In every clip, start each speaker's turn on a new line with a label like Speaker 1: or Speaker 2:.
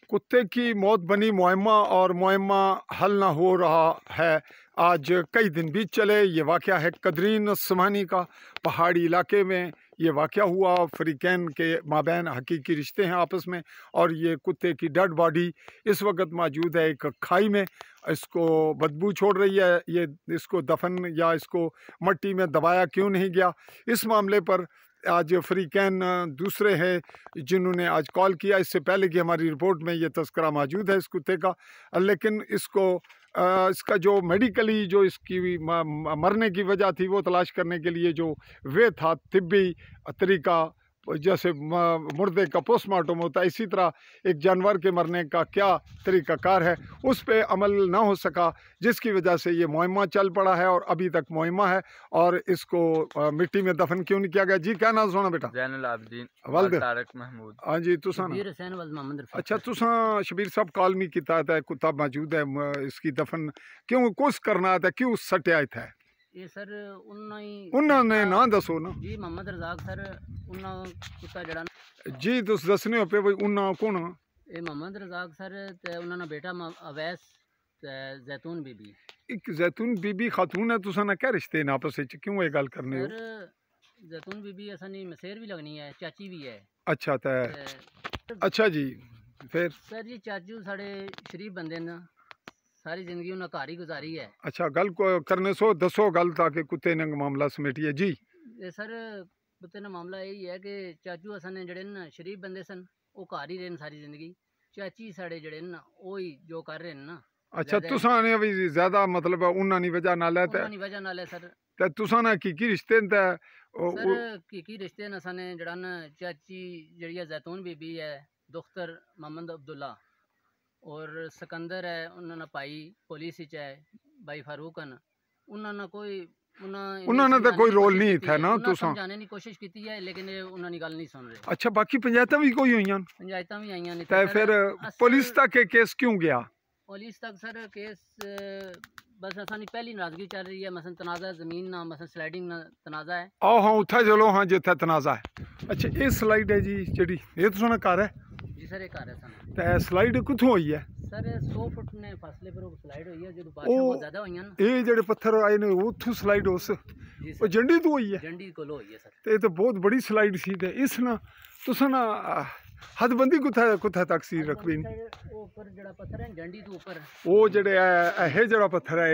Speaker 1: कुत्ते की मौत बनी मुअम्मा और मुअम्मा हल ना हो रहा है। आज कई दिन बीत चले। ये वाक़या है कदरीन समानी का। पहाड़ी इलाके में ये वाक़या हुआ। फ़रीक़ैन के माबैन हकीकी रिश्ते हैं आपस में, और ये कुत्ते की डेड बॉडी इस वक्त मौजूद है एक खाई में। इसको बदबू छोड़ रही है। ये इसको दफन या इसको मट्टी में दबाया क्यों नहीं गया, इस मामले पर आज फ़रीक़ैन दूसरे हैं जिन्होंने आज कॉल किया। इससे पहले कि हमारी रिपोर्ट में ये तस्करा मौजूद है इस कुत्ते का, लेकिन इसका जो मेडिकली जो इसकी मरने की वजह थी वो तलाश करने के लिए जो वे था तिब्बी तरीका, जैसे मुर्दे का पोस्टमार्टम होता है, इसी तरह एक जानवर के मरने का क्या तरीक़ाकार है उस पर अमल ना हो सका, जिसकी वजह से ये मुअम्मा चल पड़ा है और अभी तक मुअम्मा है। और इसको मिट्टी में दफन क्यों नहीं किया गया? जी क्या नाम सुना बेटा?
Speaker 2: ज़ैनुल आबिदीन
Speaker 1: वल्द
Speaker 2: तारक महमूद।
Speaker 1: हाँ जी, तुसा अच्छा तुसा शबीर साहब कॉल मी किया था कुत्ता मौजूद है, इसकी दफन क्यों कुछ करना था, क्यों सटिया था?
Speaker 3: ये सर
Speaker 1: उन्होंने ना दसो ना
Speaker 3: जी, मोहम्मद रज़ाक सर उन्ना कुत्ता जड़ा
Speaker 1: जी तुस दसने हो पे भाई उन्ना कौन?
Speaker 3: ये मोहम्मद रज़ाक सर ते उन्ना बेटा अवैस ते जैतून बीबी।
Speaker 1: एक जैतून बीबी खातून है, तुसा ना क्या रिश्ते हैं आपस में, क्यों ये गल करने हो?
Speaker 3: सर जैतून बीबी असानी मसेर भी लगनी है, चाची भी है।
Speaker 1: अच्छा अच्छा जी, फिर
Speaker 3: सर जी चाचू साढ़े शरीफ बंदे न, सारी जिंदगी उन्हें घर ही गुजारी है।
Speaker 1: अच्छा गल को करने सो दसो गल ताकि कुत्ते ने मामला समेटिए जी।
Speaker 3: ये सर कुत्ते ने मामला यही है कि चाचू असन जड़े न शरीफ बंदे सन, वो घर ही रहन सारी जिंदगी। चाची साढ़े जड़े न वो ही जो कर रहे न।
Speaker 1: अच्छा तुसा ने भी ज्यादा मतलब उन्ना नी वजह नाल है
Speaker 3: उन्ना नी वजह नाल है सर।
Speaker 1: ते तुसा ना की रिश्ते न
Speaker 3: सर की रिश्ते न असन जड़ा न चाची जड़ी जैतून बीबी है, दुख्तर मोहम्मद अब्दुल्ला और सिकंदर है, उन्होंने भाई पुलिस है, भाई फारूक न, उन्होंने कोई
Speaker 1: उन्होंने तो कोई रोल नहीं था ना,
Speaker 3: तो समझाने की कोशिश की है लेकिन उन्होंने गल नहीं सुन रहे।
Speaker 1: अच्छा बाकी पंचायतां भी कोई हुई?
Speaker 3: पंचायतां भी आईयां नहीं।
Speaker 1: तो फिर पुलिस तक केस क्यों गया?
Speaker 3: पुलिस तक सर केस बस असानी पहली नाराजगी चल रही है, मसन तनाज़ा जमीन ना, मसन स्लाइडिंग ना तनाज़ा है।
Speaker 1: आओ हाँ उत्थे चलो हाँ जिथे तनाज़ा है। अच्छा ये स्लाइड है जी जी, ये तो सुना घर है
Speaker 3: जी सर, ये घर है सन।
Speaker 1: ते स्लाइड कित्थों हुई है?
Speaker 3: सर 100 फुट ने फासले पर स्लाइड हुई है, जो बारिशां बहुत ज्यादा हुई हैं।
Speaker 1: ये जेडे पत्थर आए ने उथों स्लाइड उस जंडी तो हुई है?
Speaker 3: जंडी कोल हुई है सर।
Speaker 1: ते तो बहुत बड़ी स्लाइड सी ते इस ना तुसा ना हदबंदी कुत्थे तक सी रखबी?
Speaker 3: ऊपर जड़ा पत्थर है जंडी तो ऊपर,
Speaker 1: वो जेडे है जड़ा पत्थर है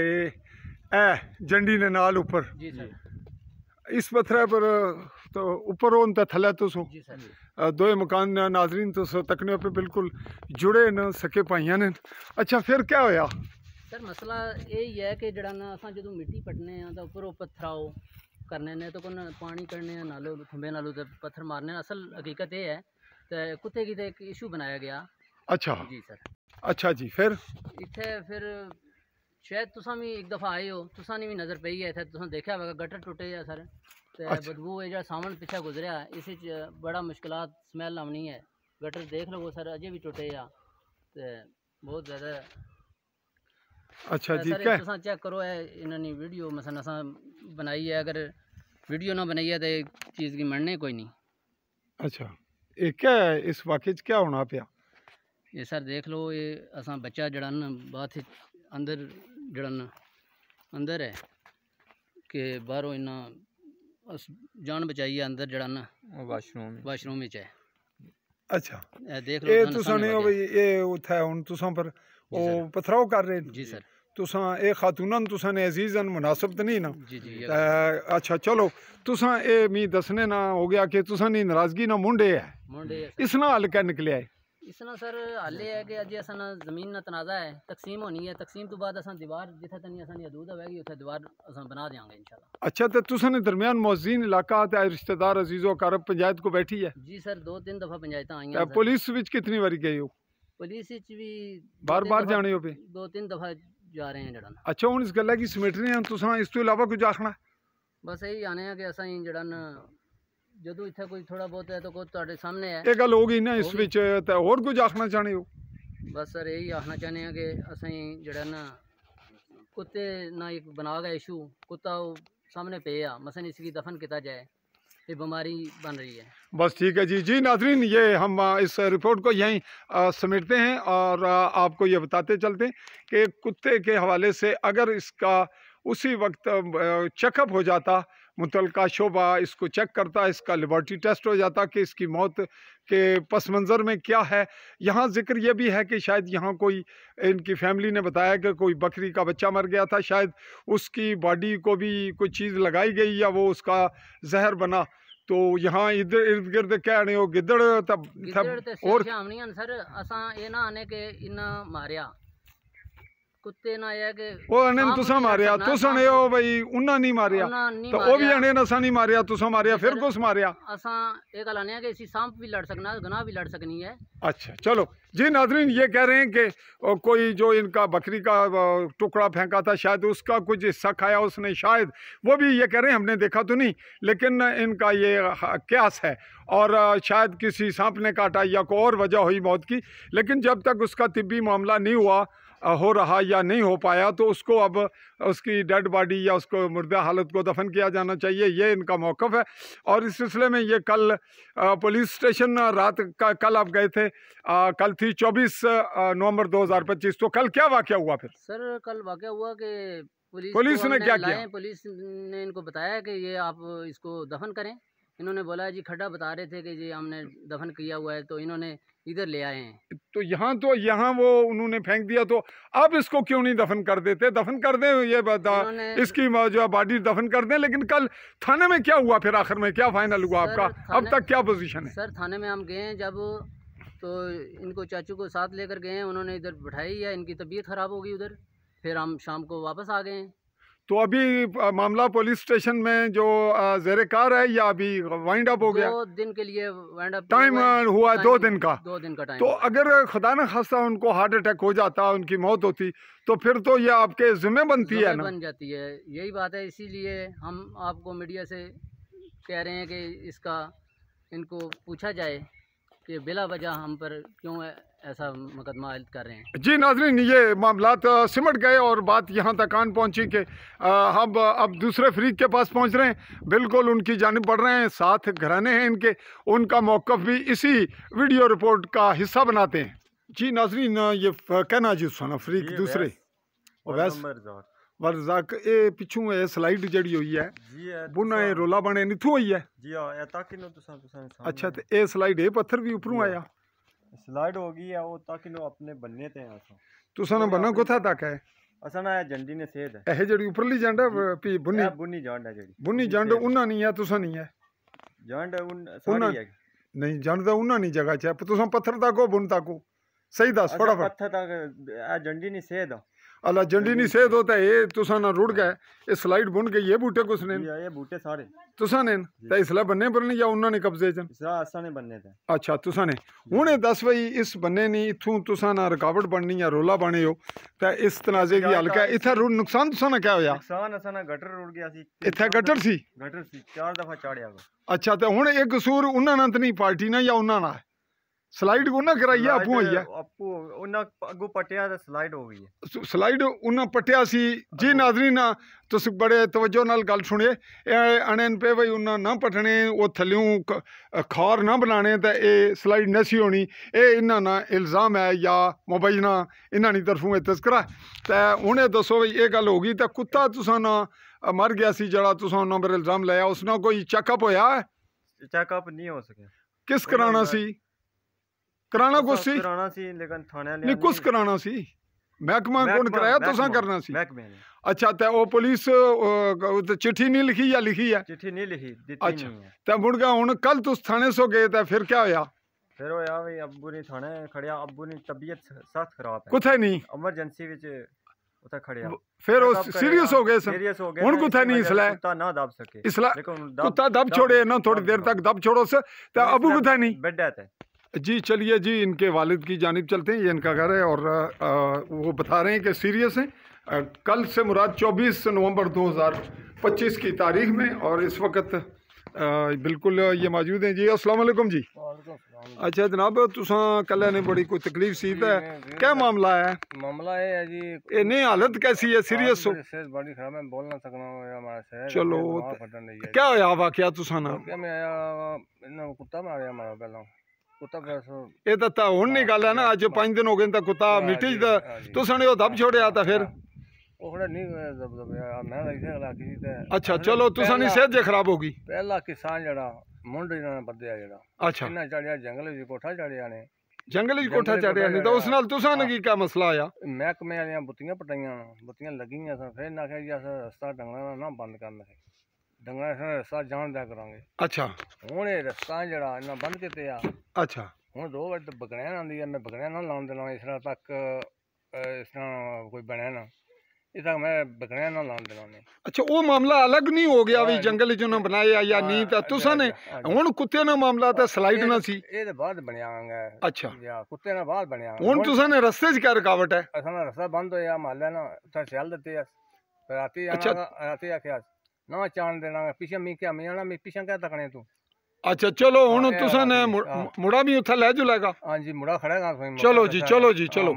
Speaker 1: ए जंडी ने नाल ऊपर
Speaker 3: जी सर,
Speaker 1: इस पत्थर पर तो ऊपर होन ते थल्ले तो सो
Speaker 3: जी सर।
Speaker 1: दो मकान नाजरीन तो तकने पे बिल्कुल जुड़े न सके पाइया ने। अच्छा फिर क्या होया?
Speaker 3: सर मसला यही है कि जड़ा ना असां जो मिट्टी पटने हैं तो ऊपर पत्थराओ करने ने तो कौन पानी करने नालो खुंबे नालो तो पत्थर मारने। असल हकीकत ये है तो कुत्ते की तो एक इशू बनाया गया।
Speaker 1: अच्छा
Speaker 3: जी सर।
Speaker 1: अच्छा जी, फिर
Speaker 3: इतने फिर शायद तुसा भी एक दफ़ा आए हो, तुसा ने भी नज़र पई है, इतने तुसा देखा होगा गटर टुटे है सर।
Speaker 1: अच्छा।
Speaker 3: बदबू है जो सामन पिछा गुजरिया, इस बड़ा मुश्किलात स्मैल आनी है। गटर देख लो सर अजे भी टुटे आ, बहुत ज़्यादा।
Speaker 1: अच्छा जी,
Speaker 3: सर तुसा चेक करो है इन्होंने वीडियो मसन असा बनाई है, अगर वीडियो ना बनाई है तो चीज़ की मनने कोई नहीं।
Speaker 1: अच्छा ये क्या है, इस वाक़े क्या होना पाया?
Speaker 3: ये सर देख लो, ये असा बच्चा जड़ा न बहुत ही अंदर जड़ा न अंदर है कि बाहरों इन्ना जान बचाई है, अंदर जड़ा न वाशरूम में है।
Speaker 1: अच्छा
Speaker 3: देख लो
Speaker 1: ये तुसा ने ये उठा हुन तुसा पर ओ पथराव कर रहे
Speaker 3: जी सर।
Speaker 1: तुसा ए खातूनन तुसा ने अजीजन मुनासिब तो नहीं ना?
Speaker 3: जी जी।
Speaker 1: अच्छा चलो तुसा ए मी दसने ना हो गया कि तुसा नी नाराजगी ना मुंडे है, इसना हल क्या निकले है?
Speaker 3: इसना सर हल है कि अजे असा जमीन ना तनाज़ा है, तकसीम होनी है, तकसीम तो बाद असा दीवार जिथे तनी असानी हदूद आवेगी उथे दीवार असा बना देंगे इंशाल्लाह।
Speaker 1: अच्छा तो तुसा ने दरमियान मौजीन इलाका ते रिश्तेदार अजीजो कारब पंचायत को बैठी है?
Speaker 3: जी सर, 2-3 दफ़ा पंचायत आई हैं।
Speaker 1: पुलिस विच कितनी बारी गए हो?
Speaker 3: पुलिस भी
Speaker 1: बार जाने हो पे?
Speaker 3: 2-3 दफ़ा जा रहे हैं जड़ा।
Speaker 1: अच्छा हूँ इस गल्ला की समेटने हैं तुसा, इस तो इलावा कुछ आखना?
Speaker 3: बस यही आने हैं कि असा जड़ा न जदों इत्थे कोई थोड़ा बहुत है तो कोई तुहाडे सामने है।
Speaker 1: ये गल होगी ना इस विच ते और कुछ आखना चाहते हो?
Speaker 3: बस सर यही आखना चाहते हैं कि असें जड़ा ना कुत्ते ना एक बना गया इशू, कुत्ता सामने पे आ, मसन इसकी दफन किया जाए। ये बीमारी बन रही है।
Speaker 1: बस ठीक है जी। जी नाज़रीन, ये हम इस रिपोर्ट को यहीं समेटते हैं और आपको ये बताते चलते हैं कि कुत्ते के हवाले से अगर इसका उसी वक्त चेकअप हो जाता, मुतल्लिका शोबा इसको चेक करता, इसका लेबॉर्ट्री टेस्ट हो जाता कि इसकी मौत के पस मंज़र में क्या है। यहाँ ज़िक्र ये भी है कि शायद यहाँ कोई, इनकी फैमिली ने बताया कि कोई बकरी का बच्चा मर गया था, शायद उसकी बॉडी को भी कोई चीज़ लगाई गई या वो उसका जहर बना। तो यहाँ इधर इर्द गिर्द क्या नहीं हो गिदड़ तब
Speaker 3: और सर असा ये ना आने के इन मारिया कुत्ते ना आया के
Speaker 1: ओ अने तुसा मारिया तुसा ने ओ भाई उन्ना नहीं मारिया तो ओ भी अने नसा नहीं मारिया तुसा मारिया फिर कुछ मारिया
Speaker 3: असा एक लाने के इसी सांप भी लड़ सकना गना भी लड़ सकनी है।
Speaker 1: अच्छा चलो जी नाज़रीन, ये कह रहे हैं कि कोई जो इनका बकरी का टुकड़ा फेंका था शायद उसका कुछ हिस्सा खाया उसने, शायद वो भी ये कह रहे हैं, हमने देखा तो नहीं लेकिन इनका ये क्यास है और शायद किसी सांप ने काटा या कोई और वजह हुई मौत की। लेकिन जब तक उसका तिब्बी मामला नहीं हुआ हो रहा या नहीं हो पाया तो उसको अब उसकी डेड बॉडी या उसको मुर्दा हालत को दफन किया जाना चाहिए, ये इनका मौक़िफ़ है। और इस सिलसिले में ये कल पुलिस स्टेशन रात का, कल आप गए थे, कल थी 24 नवंबर 2025, तो कल क्या वाक़या हुआ फिर?
Speaker 3: सर कल वाक़या हुआ कि
Speaker 1: पुलिस ने क्या किया?
Speaker 3: पुलिस ने इनको बताया कि ये आप इसको दफन करें। इन्होंने बोला जी खड्डा बता रहे थे कि जी हमने दफन किया हुआ है, तो इन्होंने इधर ले आए हैं। तो
Speaker 1: यहाँ वो उन्होंने फेंक दिया, तो अब इसको क्यों नहीं दफन कर देते? दफन कर दें, ये बता इसकी जो बॉडी दफन कर दें। लेकिन कल थाने में क्या हुआ फिर, आखिर में क्या फाइनल हुआ आपका? अब तक क्या पोजीशन है?
Speaker 3: सर थाने में हम गए हैं जब, तो इनको चाचू को साथ लेकर गए हैं, उन्होंने इधर बैठाई है, इनकी तबीयत ख़राब हो गई उधर, फिर हम शाम को वापस आ गए हैं।
Speaker 1: तो अभी मामला पुलिस स्टेशन में जो ज़ेरे कार है या अभी वाइंड अप हो गया?
Speaker 3: 2 दिन के लिए वाइंड अप
Speaker 1: टाइम हुआ, 2 दिन का।
Speaker 3: 2 दिन का टाइम।
Speaker 1: तो अगर खुदा न खास्ता उनको हार्ट अटैक हो जाता, उनकी मौत होती, तो फिर तो ये आपके ज़िम्मे बनती है ना?
Speaker 3: बन जाती है, यही बात है। इसीलिए हम आपको मीडिया से कह रहे हैं कि इसका इनको पूछा जाए कि बिला वजह हम पर क्यों ऐसा मुकदमा आयद कर रहे हैं।
Speaker 1: जी नाज़रीन, ये मामलात सिमट गए और बात यहाँ तक आन पहुँची कि हम अब दूसरे फरीक के पास पहुँच रहे हैं, बिल्कुल उनकी जानिब बढ़ रहे हैं, साथ घराने हैं इनके, उनका मौक़िफ़ भी इसी वीडियो रिपोर्ट का हिस्सा बनाते हैं। जी नाज़रीन, ये कहना जी सुना फरीक दूसरे वरजाक ए पिछू ए स्लाइड जड़ी हुई है बुना ए रोला बने निथू हुई है
Speaker 2: जी हां ए ताकि नो तुसा
Speaker 1: अच्छा ते ए स्लाइड ए पत्थर भी ऊपरों आया
Speaker 2: स्लाइड हो गई है वो ताकि नो अपने बनने ते आसा
Speaker 1: तुसा ना बना कोथा तक है
Speaker 2: असा ना झंडी ने सेध है
Speaker 1: ए जड़ी ऊपरली जंड पी
Speaker 2: बुनी जंड है जड़ी
Speaker 1: बुनी जंड उन्ना नहीं है तुसा नहीं है
Speaker 2: जंड उन सारी है
Speaker 1: नहीं जंड दा उन्ना नहीं जगह च तुसा पत्थर तक को बुन तक को सही दस फटाफट
Speaker 2: पत्थर तक ए झंडी ने सेध
Speaker 1: अल्लाह जंडी नहीं सेध होता है ये तुसा ना रुड़ गए ये स्लाइड बुन के ये बूटे कुछ ने
Speaker 2: ये बूटे सारे
Speaker 1: तुसा ने ते इसला बनने पर नहीं या उन्ना ने कब्जे च
Speaker 2: इसला असा ने बनने थे
Speaker 1: अच्छा तुसा ने हुने दस भाई इस बनने नहीं इथू तुसा ना रुकावट बननी या रोला बने हो ते इस तनाजे की हल्का इथे नुकसान तुसा ना क्या होया
Speaker 2: नुकसान असा ना गटर रुड़ गया सी
Speaker 1: इथे गटर सी
Speaker 2: 4 दफा चाड़िया
Speaker 1: अच्छा ते हुन एक कसूर उन्ना ना नहीं पार्टी ना या उन्ना ना स्लाइड उन्ना कराई है आपू होई है
Speaker 2: आपू उन्ना अगू पटिया ते स्लाइड हो गई है
Speaker 1: स्लाइड उन्ना पटिया सी जी नाज़रीन तुस बड़े तवज्जो नाल गल सुने अनेन पे भाई उन्ना ना पटने वो थल्यों खार ना बनाने ते ए स्लाइड नसी होनी ए इन्ना ना इल्ज़ाम है या मुबैना इन्ना नी तरफों तस्करा ते हुणे दसो भाई ये गल हो गई ते कुत्ता तुसा ना मर गया सी जड़ा तुसा उन्ना पर इल्ज़ाम लाया उसना कोई चेकअप होया है?
Speaker 2: चेकअप नहीं हो सके
Speaker 1: किस कराना सी कराना कुछ सी
Speaker 2: लेकिन थाने
Speaker 1: नहीं कुछ कराना सी महकमा कौन कराया तुसा करना सी अच्छा ते ओ पुलिस चिट्ठी नहीं लिखी या लिखी है
Speaker 2: चिट्ठी नहीं लिखी
Speaker 1: अच्छा ते मुड़ गया हुन कल तुस थाने सो गए ते फिर क्या होया
Speaker 2: फिर होया भाई अब्बू ने थाने खड़िया अब्बू ने तबीयत सख्त खराब है
Speaker 1: कुथे नहीं
Speaker 2: इमरजेंसी विच उथे खड़िया
Speaker 1: फिर वो सीरियस हो गए हुन कुथे नहीं इसला
Speaker 2: कुत्ता ना दब सके
Speaker 1: इसला कुत्ता दब छोड़े ना थोड़ी देर तक दब छोड़ो से ते अब्बू कुथे नहीं
Speaker 2: बेड है
Speaker 1: जी चलिए जी इनके वालिद की जानिब चलते हैं, ये इनका घर है और वो बता रहे हैं कि सीरियस हैं। कल से मुराद 24 नवंबर 2025 की तारीख में और इस वक्त बिल्कुल ये मौजूद हैं जी। अस्सलाम वालेकुम जी। अच्छा जनाब तुसां कल ने बड़ी कोई तकलीफ सी ते क्या मामला है?
Speaker 2: मामला ये है जी,
Speaker 1: ये नहीं हालत कैसी है? सीरियस हो?
Speaker 2: सेहत बड़ी खराब है, बोल ना सकना हमारा शहर
Speaker 1: चलो क्या होया वाकया तुसां ना?
Speaker 2: क्या मैं आया इन्होंने कुत्ता मारे हमारा पहला कुत्ता पैसो
Speaker 1: ये तो हुण नहीं गल है ना, अज 5 दिन हो गए तो कुत्ता मिट्टी दा तुसां ने दब छोड़िया था फिर?
Speaker 2: ओखड़ा नहीं दब मैं इसे गला की ते
Speaker 1: अच्छा चलो तुसां दी सेहत जे खराब होगी।
Speaker 2: पहला किसान जड़ा मुंड इन्होंने बदया जड़ा
Speaker 1: अच्छा
Speaker 2: इन्हें चढ़िया जंगल च कोठा चढ़िया ने
Speaker 1: जंगल कोठा चढ़िया नहीं तो उस नाल तुसां ने की क्या मसला आया?
Speaker 2: महकमे वालियां बुत्तियां पटाइयां बुत्तियां लगियां सन फिर ना कि अस रस्ता डंगरा ना बंद करना है डंगरा से रस्ता जान दिया करांगे।
Speaker 1: अच्छा
Speaker 2: हुण ये रस्ता जड़ा इन्हां बंद कीते आ। अच्छा हुण 2 वजह बगड़ैन आंदी है, मैं बगड़ैन ना लाउण देना इस तरह तक इस तरह कोई बने ना इस तक मैं बगड़ैन ना लाउण देना नहीं।
Speaker 1: अच्छा वो मामला अलग नहीं हो गया भी जंगल जो ना बनाया या नहीं था तुसां ने हुण कुत्ते ना मामला तो स्लाइड ना सी
Speaker 2: ये तो बाद बनया है। अच्छा या कुत्ते ना बाद बनया
Speaker 1: हुण तुसां ने रस्ते च क्या रुकावट है?
Speaker 2: असां रस्ता बंद होया माले ना उत्थे सियाल दित्ते राती आना राती आख्या ना चाण देना पीछे मी क्या मैं आना मैं पीछे क्या तकने तू।
Speaker 1: अच्छा चलो हुण तुसां ने मुड़ा भी उत्थे ले जुलेगा?
Speaker 2: हां जी मुड़ा खड़ेगा
Speaker 1: चलो जी चलो जी चलो।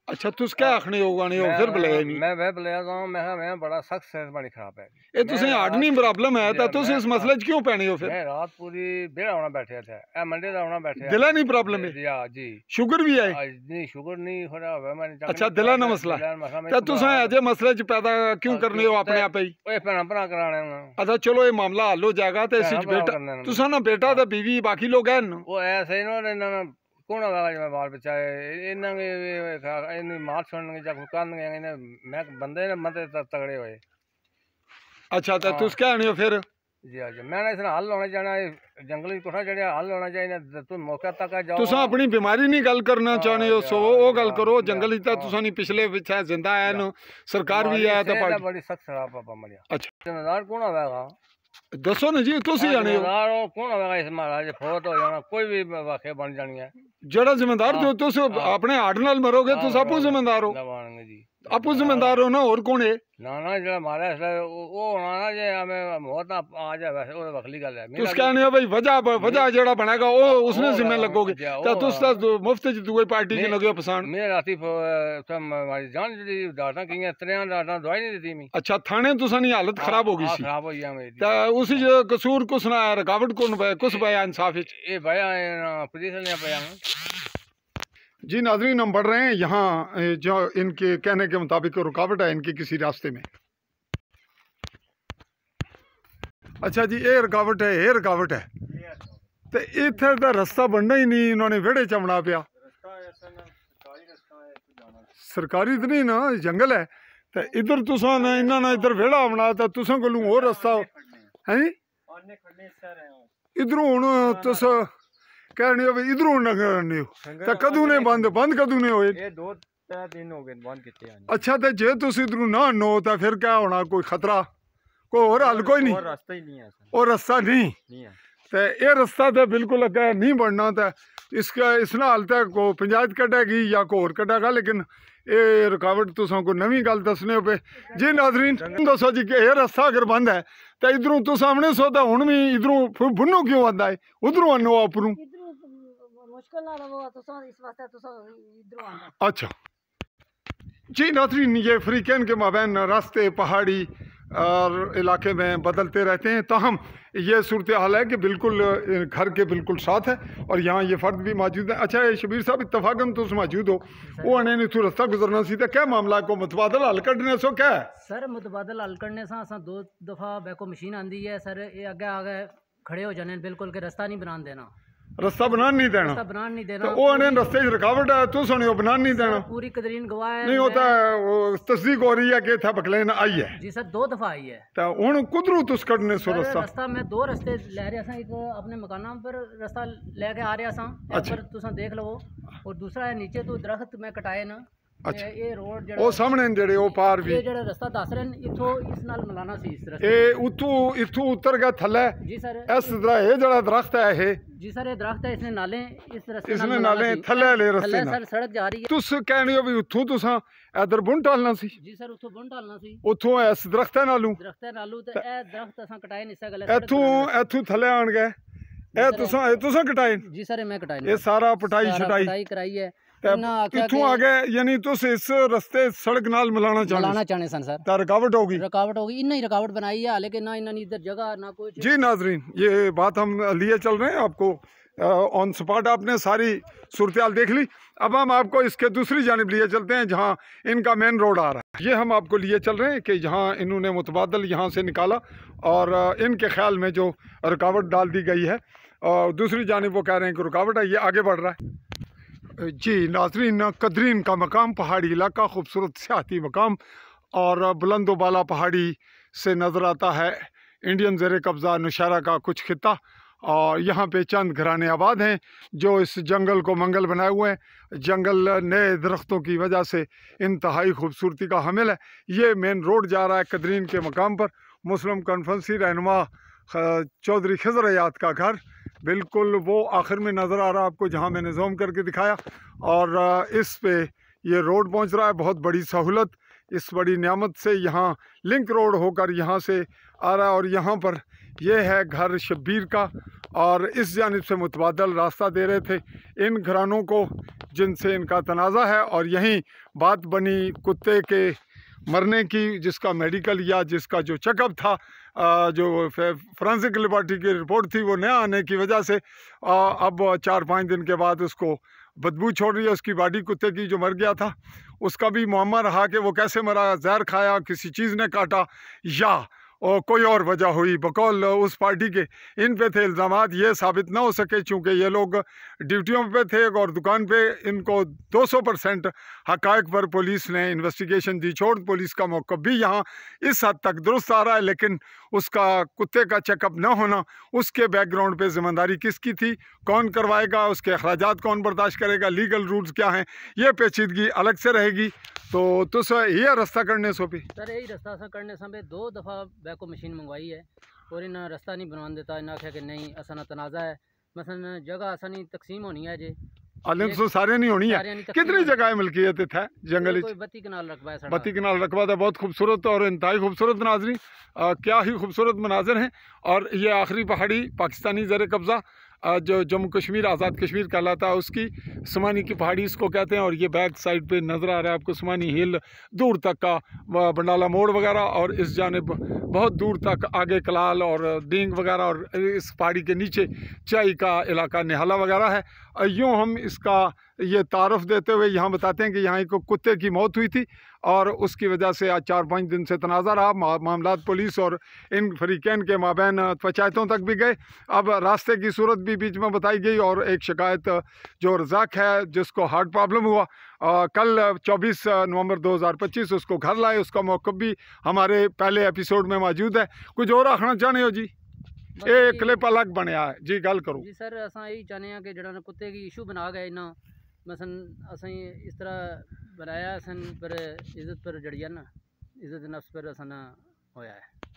Speaker 1: अच्छा तुस क्या आखने होगा नहीं फिर बुलाया नहीं? मैं
Speaker 2: बुलाया था मैं बड़ा सख्त सेहत बड़ी खराब है
Speaker 1: ये तुसें हार्ट नहीं प्रॉब्लम है तो तुस इस मसले च क्यों पैने हो फिर?
Speaker 2: मैं रात पूरी बेड़ा होना बैठे थे ए मंडे दा होना बैठे
Speaker 1: दिला नहीं प्रॉब्लम है?
Speaker 2: हां जी शुगर
Speaker 1: भी है?
Speaker 2: नहीं शुगर नहीं हो रहा है मैंने।
Speaker 1: अच्छा दिला ना मसला तो तुसें अजे मसले च पैदा क्यों करने हो अपने आप ही?
Speaker 2: ओए भैन भरा कराने।
Speaker 1: अच्छा चलो ये मामला हल हो जाएगा तो इस बेटा तुसां ना बेटा ते बीवी बाकी लोग हैं वो
Speaker 2: ऐसे इन्होंने कौन होगा जो बाल बच्चा है इन्हें मार छोड़ने जब करने मैं बंदे ने मत तगड़े हुए।
Speaker 1: अच्छा तो तुस क्या नहीं हो फिर?
Speaker 2: जी हाँ जी मैंने इसने हल होना चाहिए जंगली कोठा चढ़िया हल होना चाहिए तुम मौके तक जाओ।
Speaker 1: तुस अपनी बीमारी नहीं गल करना चाहते हो सो वो गल करो जंगल तुसा नहीं पिछले पिछे जिंदा है न सरकार भी है तो
Speaker 2: बड़ी सख्त शराब पापा मरिया।
Speaker 1: अच्छा
Speaker 2: जिम्मेदार कौन होगा
Speaker 1: दसो ना जी तुसी जाने हो
Speaker 2: कौन होगा इस महाराज फोत हो जाना कोई भी वाकया बन जानी है जड़ा
Speaker 1: जिम्मेदार जो तुस अपने हार्ट नाल मरोगे तुस आपू जिम्मेदार हो आपू जिम्मेदार हो ना और कौन है?
Speaker 2: ना जो हमारा वो होना ना जे हमें मौत ना आ जाए वैसे वो वखली गल है।
Speaker 1: तुस कहने हो भाई वजह जेड़ा बनेगा वो उसने जिम्मे लगोगे तो तुस मुफ्त च दूसरी पार्टी के लगे पसंद।
Speaker 2: मैं राती हमारी जान जी डाटा की त्रेन डाटा दवाई नहीं दी मैं।
Speaker 1: अच्छा थाने तुसानी हालत खराब हो गई सी?
Speaker 2: खराब हो गया मेरी
Speaker 1: तो उसी कसूर कुछ ना रुकावट कौन पाया कुछ पाया इंसाफ
Speaker 2: ये पाया पुलिस ने पाया।
Speaker 1: जी नाज़रीन हम बढ़ रहे हैं यहाँ जो इनके कहने के मुताबिक रुकावट है इनके किसी रास्ते में। अच्छा जी ये रुकावट है ये रुकावट है तो इत्थे दा रास्ता बनना ही नहीं इन्होंने वेड़े च बना पिया सरकारी तो नहीं ना जंगल है तो इधर तुसा ना इन्हों ने इधर वेड़ा बना तो तुसा कोलों और रास्ता है इधरों हुण तुस कहने हो इधरों न करने हो तो कदों ने बंद कदों ने होए?
Speaker 2: ये 2-3 दिन हो गए बंद किते हैं।
Speaker 1: अच्छा तो जे तुस इधरों ना नो तो फिर क्या होना कोई खतरा कोई और हल कोई नहीं?
Speaker 2: रास्ता ही नहीं है
Speaker 1: और रास्ता नहीं
Speaker 2: है
Speaker 1: तो ये रास्ता तो बिल्कुल अगर नहीं बनना तो इसका इस नाल तो को पंचायत कटेगी या कोई और कटेगा लेकिन ये रुकावट तुसा को नवी गल दसने पे। जी नाज़रीन दसो जी कि ये रास्ता अगर बंद है तो इधरों तुस आमने सो तो हुण भी इधरों बुन्नो क्यों आंदा है उधरों आनो उपरों? अच्छा जी नाज़रीन ये फ्रीकैन के माबैन रास्ते पहाड़ी और इलाके में बदलते रहते हैं ताहम ये सूरत हाल है कि बिल्कुल घर के बिल्कुल साथ है और यहाँ ये फ़र्द भी मौजूद है। अच्छा शबीर साहब इतफाकन तुम मौजूद हो वो आने नहीं तू रास्ता गुजरना सी तो क्या मामला को मुतबादल हल कढ़ने सो क्या है?
Speaker 3: सर मुतबादल हल करने से असा 2 दफ़ा बैको मशीन आंदी है सर ये आगे आगे खड़े हो जाने बिल्कुल के रास्ता नहीं बनान देना
Speaker 1: रास्ता बनान नहीं देना तो वो आने रास्ते रुकावट है तू सुने बनान नहीं देना
Speaker 3: पूरी कदरीन गवाह है
Speaker 1: नहीं होता वो तस्दीक हो रही है कि था बकलेन आई है
Speaker 3: जी सर 2 दफ़ा आई है तो
Speaker 1: हुण कुदरू तुस कढ़ने सो
Speaker 3: रास्ता मैं 2 रास्ते ले रहा सा एक अपने मकाना पर रास्ता लेके आ रहा सा पर तुसा देख लो और दूसरा है नीचे तो दरख्त मैं कटाए ना
Speaker 1: अच्छा
Speaker 3: ये रोड
Speaker 1: ਉਹ ਸਾਹਮਣੇ ਨੇ ਜਿਹੜੇ ਉਹ ਪਾਰ ਵੀ
Speaker 3: ਇਹ ਜਿਹੜਾ ਰਸਤਾ ਦੱਸ ਰਹੇ ਨੇ ਇੱਥੋਂ ਇਸ ਨਾਲ ਮਿਲਾਣਾ ਸੀ ਇਸ ਰਸਤੇ
Speaker 1: ਇਹ ਇੱਥੋਂ ਉਤਰ ਗਿਆ ਥੱਲੇ
Speaker 3: ਜੀ ਸਰ
Speaker 1: ਇਸ ਤਰ੍ਹਾਂ ਇਹ ਜਿਹੜਾ ਦਰਖਤ ਹੈ ਇਹ
Speaker 3: जी सर ये दरख्त है इसने नाले इस रस्ते
Speaker 1: इसने नाले थल्ले वाले रस्ते
Speaker 3: सर सड़क जा रही है
Speaker 1: तुस कहने हो भी उथों तुसा इधर बुन टालना सी
Speaker 3: जी सर उथों बुन टालना सी
Speaker 1: उथों इस दरख्त नालू
Speaker 3: ते ए दरख्त असा कटाए नहीं सगले
Speaker 1: इथों थल्ले आन गए ए तुसा कटाए
Speaker 3: जी सर मैं कटाए
Speaker 1: ये सारा पटाई
Speaker 3: कराई है
Speaker 1: इथों आगे यानी तुस इस रस्ते सड़क नाल मिलाना
Speaker 3: चाहने सन सर
Speaker 1: तो रुकावट होगी
Speaker 3: इन्हें ही रुकावट बनाई है लेकिन ना इन्होंने इधर जगह ना कुछ
Speaker 1: जी नाजरीन ये बात हम लिए चल रहे हैं आपको ऑन स्पॉट आपने सारी सूरत देख ली अब हम आपको इसके दूसरी जानिब लिए चलते हैं जहाँ इनका मेन रोड आ रहा है ये हम आपको लिए चल रहे हैं कि जहाँ इन्होंने मुतबादल यहाँ से निकाला और इनके ख्याल में जो रुकावट डाल दी गई है और दूसरी जानिब वो कह रहे हैं कि रुकावट है ये आगे बढ़ रहा है जी नाजरीन कदरीन का मकाम पहाड़ी इलाका खूबसूरत सियाती मकाम और बुलंदोबाला पहाड़ी से नज़र आता है इंडियन ज़ेर कब्ज़ा नौशहरा का कुछ खिता और यहाँ पे चंद घराने आबाद हैं जो इस जंगल को मंगल बनाए हुए हैं। जंगल नए दरख्तों की वजह से इंतहाई खूबसूरती का हामिल है। ये मेन रोड जा रहा है कदरीन के मकाम पर। मुस्लिम कॉन्फ्रेंसी रहनुमा चौधरी खिज़र हयात का घर बिल्कुल वो आखिर में नज़र आ रहा है आपको जहाँ मैंने ज़ूम करके दिखाया और इस पे ये रोड पहुँच रहा है। बहुत बड़ी सहूलत इस बड़ी नियामत से यहाँ लिंक रोड होकर यहाँ से आ रहा है और यहाँ पर ये है घर शब्बीर का और इस जानिब से मुतबादल रास्ता दे रहे थे इन घरानों को जिनसे इनका तनाज़ा है। और यहीं बात बनी कुत्ते के मरने की जिसका मेडिकल या जिसका जो चेकअप था जो फोरेंसिक लेबॉरेटरी की रिपोर्ट थी वो नया आने की वजह से अब 4-5 दिन के बाद उसको बदबू छोड़ रही है उसकी बॉडी कुत्ते की जो मर गया था। उसका भी मुअम्मा रहा कि वो कैसे मरा, जहर खाया, किसी चीज़ ने काटा या और कोई और वजह हुई। बकौल उस पार्टी के इन पे थे इल्ज़ामात, ये साबित ना हो सके चूँकि ये लोग ड्यूटियों पे थे और दुकान पे इनको 200% हक़ाइक़ पर पुलिस ने इन्वेस्टिगेशन दी छोड़। पुलिस का मौक़िफ़ भी यहाँ इस हद तक दुरुस्त आ रहा है लेकिन उसका कुत्ते का चेकअप न होना, उसके बैकग्राउंड पे ज़िम्मेदारी किसकी थी, कौन करवाएगा, उसके अखराजात कौन बर्दाश्त करेगा, लीगल रूल्स क्या हैं, ये पेचीदगी अलग से रहेगी। तो तुस ये रास्ता करने सो पे
Speaker 3: सर यही रास्ता सा करने समय 2 दफ़ा बैको मशीन मंगवाई है और इन रास्ता नहीं बनवा देता। इन्हें आख्या कि नहीं असा तनाज़ा है मसलन जगह आसानी तकसीम होनी है जे
Speaker 1: तो सारे नहीं होनी है। कितनी जगह मिल्कियत है जंगल
Speaker 3: 32 कनाल रकबा है।
Speaker 1: 32 कनाल रकबा था। बहुत खूबसूरत और इंतहाई खूबसूरत नाजरी क्या ही खूबसूरत मनाजर हैं। और ये आखिरी पहाड़ी पाकिस्तानी ज़र कब्ज़ा जो जम्मू कश्मीर आज़ाद कश्मीर कहलाता है उसकी समानी की पहाड़ी इसको कहते हैं। और ये बैक साइड पे नज़र आ रहा है आपको समानी हिल दूर तक का बंडाला मोड़ वगैरह और इस जानिब बहुत दूर तक आगे कलाल और डींग वगैरह और इस पहाड़ी के नीचे चाई का इलाका निहाला वगैरह है। यूँ हम इसका ये तारफ़ देते हुए यहाँ बताते हैं कि यहाँ एक कुत्ते की मौत हुई थी और उसकी वजह से आज 4-5 दिन से तनाज़ा रहा। मामला पुलिस और इन फरीकैन के माबैन पंचायतों तक भी गए। अब रास्ते की सूरत भी बीच में बताई गई और एक शिकायत जो रज़ाक है जिसको हार्ट प्रॉब्लम हुआ कल 24 नवंबर 2025 उसको घर लाए। उसका मौक़िफ़ भी हमारे पहले एपिसोड में मौजूद है। कुछ और आखना चाहते हो जी? ये क्लिप अलग बनया है जी, गल करो
Speaker 3: जी सर। असा यही चाहते हैं कि जड़ा कुत्ते की इशू बना गए ना मसन असा इस तरह बनाया सन पर इज्जत पर जड़िया ना इज्जत नफ्स पर असा होया है।